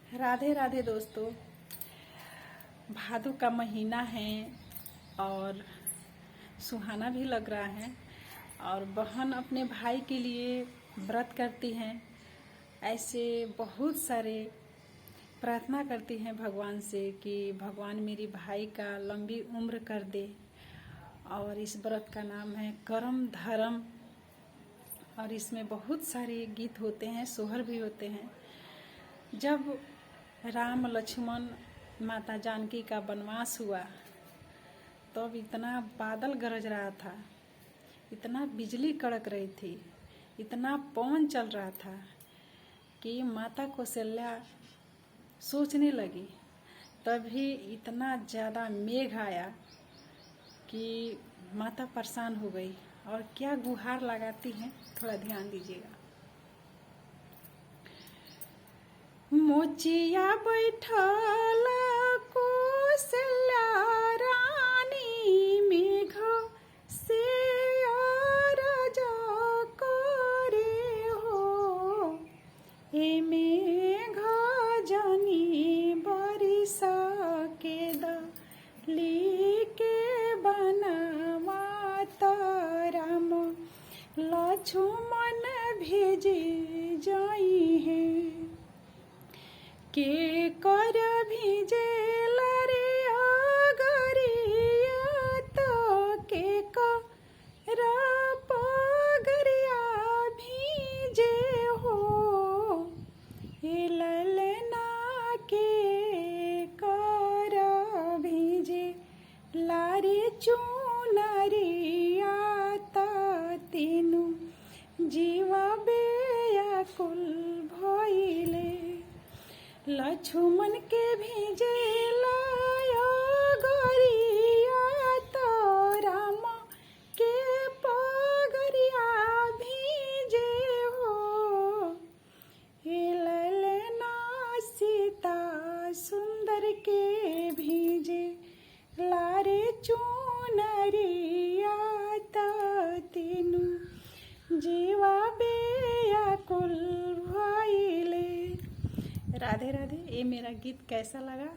राधे राधे दोस्तों। भादों का महीना है और सुहाना भी लग रहा है और बहन अपने भाई के लिए व्रत करती हैं। ऐसे बहुत सारे प्रार्थना करती हैं भगवान से कि भगवान मेरी भाई का लंबी उम्र कर दे। और इस व्रत का नाम है करम धर्म और इसमें बहुत सारे गीत होते हैं, सोहर भी होते हैं। जब राम लक्ष्मण माता जानकी का वनवास हुआ तब इतना बादल गरज रहा था, इतना बिजली कड़क रही थी, इतना पवन चल रहा था कि माता कौशल्या सोचने लगी। तभी इतना ज़्यादा मेघ आया कि माता परेशान हो गई और क्या गुहार लगाती हैं, थोड़ा ध्यान दीजिएगा। मोचिया बैठल कौशल्या रानी मेघ से अरज करे हो। ए मेघ जनी बरिस के दली के बनवा राम लक्ष्मण भेजे जाई है। के कर भिजेल रे अगरिया तो के कर पगरिया भीजे हो। ललना के कर भीजे लारे चुनरिया तीनू जीवा बेयाकुल भइले। लक्ष्मण के भेजे लाया गरिया तो राम के पगरिया भीजे हो। ललना सीता सुंदर के भीजे लारे चुनरिया तीनू जीवा बेयाकुल भइले। राधे राधे। ये मेरा गीत कैसा लगा